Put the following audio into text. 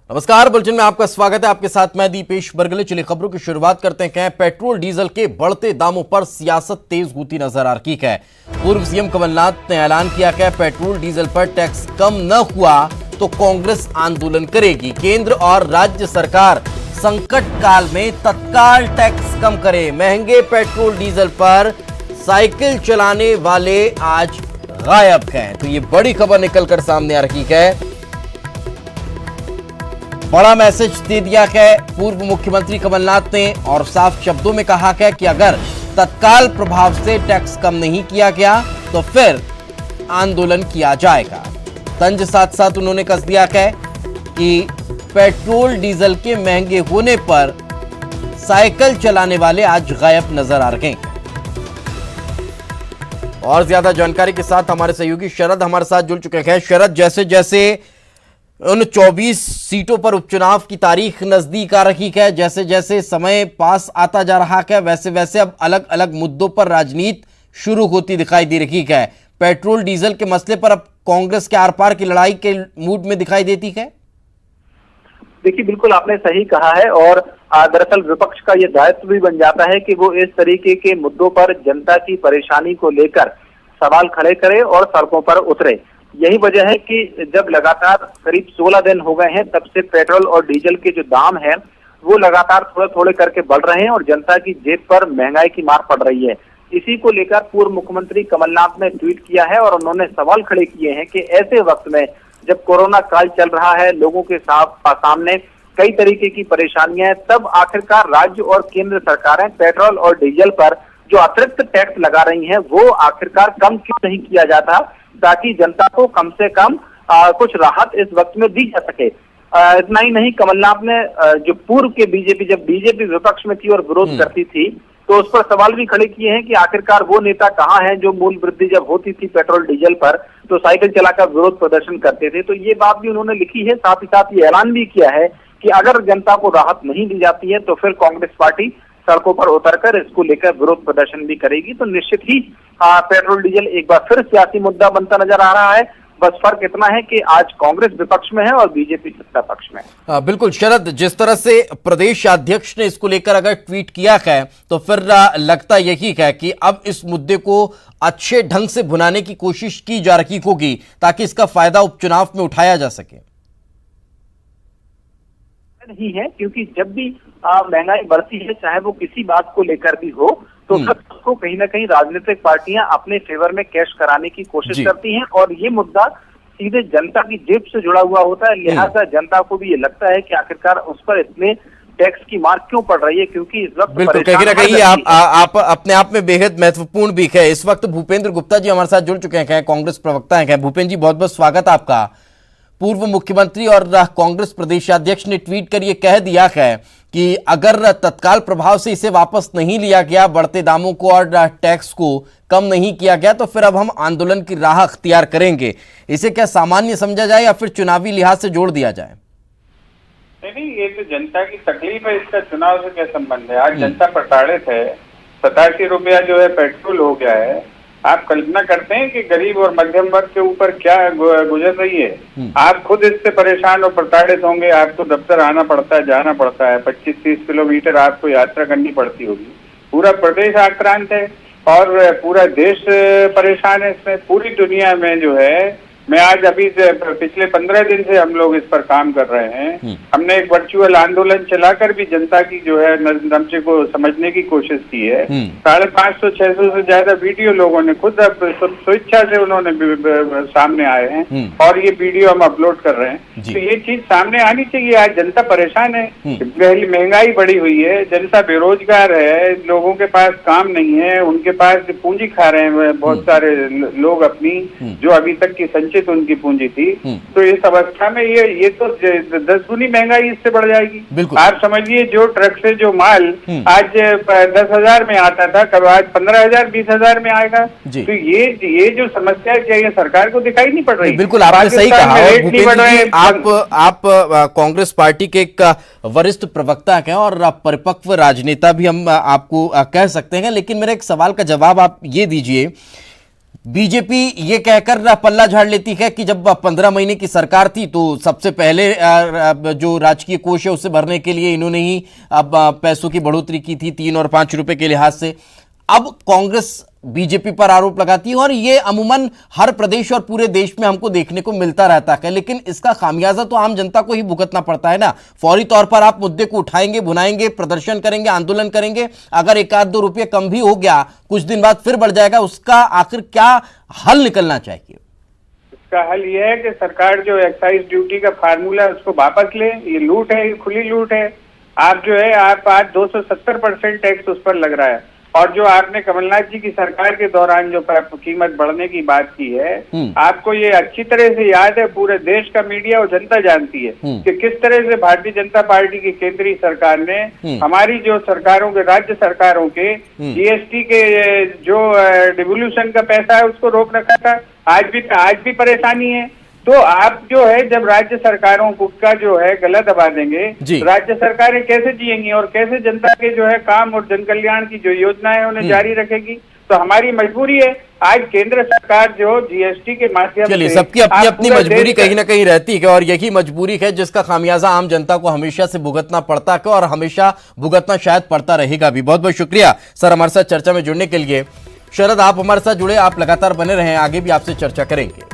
नमस्कार, बुलेटिन में आपका स्वागत है। आपके साथ मैं दीपेश बरगले। चलिए खबरों की शुरुआत करते हैं। पेट्रोल डीजल के बढ़ते दामों पर सियासत तेज होती नजर आ रही है। पूर्व सीएम कमलनाथ ने ऐलान किया कि पेट्रोल डीजल पर टैक्स कम न हुआ तो कांग्रेस आंदोलन करेगी। केंद्र और राज्य सरकार संकट काल में तत्काल टैक्स कम करे। महंगे पेट्रोल डीजल पर साइकिल चलाने वाले आज गायब हैं। तो ये बड़ी खबर निकलकर सामने आ रही है। बड़ा मैसेज दे दिया है पूर्व मुख्यमंत्री कमलनाथ ने और साफ शब्दों में कहा है कि अगर तत्काल प्रभाव से टैक्स कम नहीं किया गया तो फिर आंदोलन किया जाएगा। तंज साथ साथ उन्होंने कस दिया है कि पेट्रोल डीजल के महंगे होने पर साइकिल चलाने वाले आज गायब नजर आ रहे हैं। और ज्यादा जानकारी के साथ हमारे सहयोगी शरद हमारे साथ जुड़ चुके हैं। शरद, जैसे जैसे उन 24 सीटों पर उपचुनाव की तारीख नजदीक आ रही है, जैसे जैसे समय पास आता जा रहा है, वैसे वैसे अब अलग अलग मुद्दों पर राजनीति शुरू होती दिखाई दे रही है। पेट्रोल डीजल के मसले पर अब कांग्रेस के आर पार की लड़ाई के मूड में दिखाई देती है। देखिए, बिल्कुल आपने सही कहा है और दरअसल विपक्ष का ये दायित्व भी बन जाता है कि वो इस तरीके के मुद्दों पर जनता की परेशानी को लेकर सवाल खड़े करे और सड़कों पर उतरे। यही वजह है कि जब लगातार करीब 16 दिन हो गए हैं तब से पेट्रोल और डीजल के जो दाम हैं वो लगातार थोड़े थोड़े करके बढ़ रहे हैं और जनता की जेब पर महंगाई की मार पड़ रही है। इसी को लेकर पूर्व मुख्यमंत्री कमलनाथ ने ट्वीट किया है और उन्होंने सवाल खड़े किए हैं कि ऐसे वक्त में जब कोरोना काल चल रहा है, लोगों के सामने कई तरीके की परेशानियां हैं, तब आखिरकार राज्य और केंद्र सरकारें पेट्रोल और डीजल पर जो अतिरिक्त टैक्स लगा रही हैं वो आखिरकार कम क्यों नहीं किया जाता ताकि जनता को कम से कम कुछ राहत इस वक्त में दी जा सके। इतना ही नहीं, कमलनाथ ने जो पूर्व के जब बीजेपी विपक्ष में थी और विरोध करती थी तो उस पर सवाल भी खड़े किए हैं कि आखिरकार वो नेता कहाँ हैं जो मूल वृद्धि जब होती थी पेट्रोल डीजल पर तो साइकिल चलाकर विरोध प्रदर्शन करते थे। तो ये बात भी उन्होंने लिखी है। साथ ही साथ ये ऐलान भी किया है कि अगर जनता को राहत नहीं दी जाती है तो फिर कांग्रेस पार्टी सड़कों पर उतरकर इसको लेकर विरोध प्रदर्शन भी करेगी। तो निश्चित ही पेट्रोल डीजल एक बार फिर सियासी मुद्दा बनता नजर आ रहा है। बस फर्क इतना है कि आज कांग्रेस विपक्ष में है और बीजेपी सत्ता पक्ष में है। बिल्कुल शरद, जिस तरह से प्रदेश अध्यक्ष ने इसको लेकर अगर ट्वीट किया है तो फिर लगता यही है कि अब इस मुद्दे को अच्छे ढंग से भुनाने की कोशिश की जा रही होगी ताकि इसका फायदा उपचुनाव में उठाया जा सके। नहीं है, क्योंकि जब भी महंगाई बढ़ती है चाहे वो किसी बात को लेकर भी हो तो उसको कहीं ना कहीं राजनीतिक पार्टियां अपने फेवर में कैश कराने की कोशिश करती हैं और ये मुद्दा सीधे जनता की जेब से जुड़ा हुआ होता है। लिहाजा जनता को भी ये लगता है कि आखिरकार उस पर इतने टैक्स की मार क्यों पड़ रही है, क्योंकि इस वक्त बिल्कुल कहीं ना कहीं आप अपने आप में बेहद महत्वपूर्ण भी है। इस वक्त भूपेंद्र गुप्ता जी हमारे साथ जुड़ चुके हैं, कांग्रेस प्रवक्ता हैं। भूपेंद्र जी, बहुत बहुत स्वागत है आपका। पूर्व मुख्यमंत्री और कांग्रेस प्रदेशाध्यक्ष ने ट्वीट कर ये कह दिया है कि अगर तत्काल प्रभाव से इसे वापस नहीं लिया गया, बढ़ते दामों को और टैक्स को कम नहीं किया गया तो फिर अब हम आंदोलन की राह अख्तियार करेंगे। इसे क्या सामान्य समझा जाए या फिर चुनावी लिहाज से जोड़ दिया जाए? नहीं, ये तो जनता की तकलीफ है, इसका चुनाव से क्या संबंध है। आज जनता प्रताड़ित है। 87 रुपया जो है पेट्रोल हो गया है। आप कल्पना करते हैं कि गरीब और मध्यम वर्ग के ऊपर क्या गुजर रही है। आप खुद इससे परेशान और प्रताड़ित होंगे। आपको दफ्तर आना पड़ता है, जाना पड़ता है, 25-30 किलोमीटर आपको यात्रा करनी पड़ती होगी। पूरा प्रदेश आक्रांत है और पूरा देश परेशान है। इसमें पूरी दुनिया में जो है, मैं आज अभी से पिछले 15 दिन से हम लोग इस पर काम कर रहे हैं। हमने एक वर्चुअल आंदोलन चलाकर भी जनता की जो है नब्जे को समझने की कोशिश की है। 550-600 से ज्यादा वीडियो लोगों ने खुद स्वेच्छा से उन्होंने सामने आए हैं और ये वीडियो हम अपलोड कर रहे हैं। तो ये चीज सामने आनी चाहिए। आज जनता परेशान है, महंगाई बढ़ी हुई है, जनता बेरोजगार है, लोगों के पास काम नहीं है, उनके पास पूंजी खा रहे हैं बहुत सारे लोग अपनी, जो अभी तक की उनकी पूंजी थी। तो इस अवस्था में ये तो 10 गुनी महंगाई इससे बढ़ जाएगी। आप समझिए, जो ट्रक से जो माल आज 10,000 में आता था, कब आज 15,000 20,000 में आएगा। तो ये जो समस्या है, क्या ये सरकार को दिखाई नहीं पड़ रही? बिल्कुल आपने सही कहा। आप कांग्रेस पार्टी के एक वरिष्ठ प्रवक्ता हैं और परिपक्व राजनेता भी हम आपको कह सकते हैं, लेकिन मेरा एक सवाल का जवाब आप ये दीजिए बीजेपी ये कहकर पल्ला झाड़ लेती है कि जब 15 महीने की सरकार थी तो सबसे पहले जो राजकीय कोष है उसे भरने के लिए इन्होंने ही अब पैसों की बढ़ोतरी की थी 3 और 5 रुपए के लिहाज से। अब कांग्रेस बीजेपी पर आरोप लगाती है और ये अमूमन हर प्रदेश और पूरे देश में हमको देखने को मिलता रहता है, लेकिन इसका खामियाजा तो आम जनता को ही भुगतना पड़ता है ना। फौरी तौर पर आप मुद्दे को उठाएंगे, भुनाएंगे, प्रदर्शन करेंगे, आंदोलन करेंगे, अगर 1-2 रुपये कम भी हो गया कुछ दिन बाद फिर बढ़ जाएगा, उसका आखिर क्या हल निकलना चाहिए? इसका हल यह है कि सरकार जो एक्साइज ड्यूटी का फार्मूला है उसको वापस ले। ये लूट है, ये खुली लूट है। आप जो है आप आज 270% टैक्स उस पर लग रहा है। और जो आपने कमलनाथ जी की सरकार के दौरान जो कीमत बढ़ने की बात की है, आपको ये अच्छी तरह से याद है, पूरे देश का मीडिया और जनता जानती है कि किस तरह से भारतीय जनता पार्टी की केंद्रीय सरकार ने हमारी जो सरकारों के, राज्य सरकारों के जीएसटी के जो डिवोल्यूशन का पैसा है उसको रोक रखा था। आज भी परेशानी है। तो आप जो है जब राज्य सरकारों का जो है गला दबा देंगे, राज्य सरकारें कैसे जिएंगी और कैसे जनता के जो है काम और जन कल्याण की जो योजनाएं है उन्हें जारी रखेगी? तो हमारी मजबूरी है आज केंद्र सरकार जो जीएसटी के माध्यम से, सबकी अपनी अपनी मजबूरी कहीं ना कहीं रहती है और यही मजबूरी है जिसका खामियाजा आम जनता को हमेशा से भुगतना पड़ता है और हमेशा भुगतना शायद पड़ता रहेगा भी। बहुत बहुत शुक्रिया सर हमारे साथ चर्चा में जुड़ने के लिए। शरद, आप हमारे साथ जुड़े, आप लगातार बने रहे, आगे भी आपसे चर्चा करेंगे।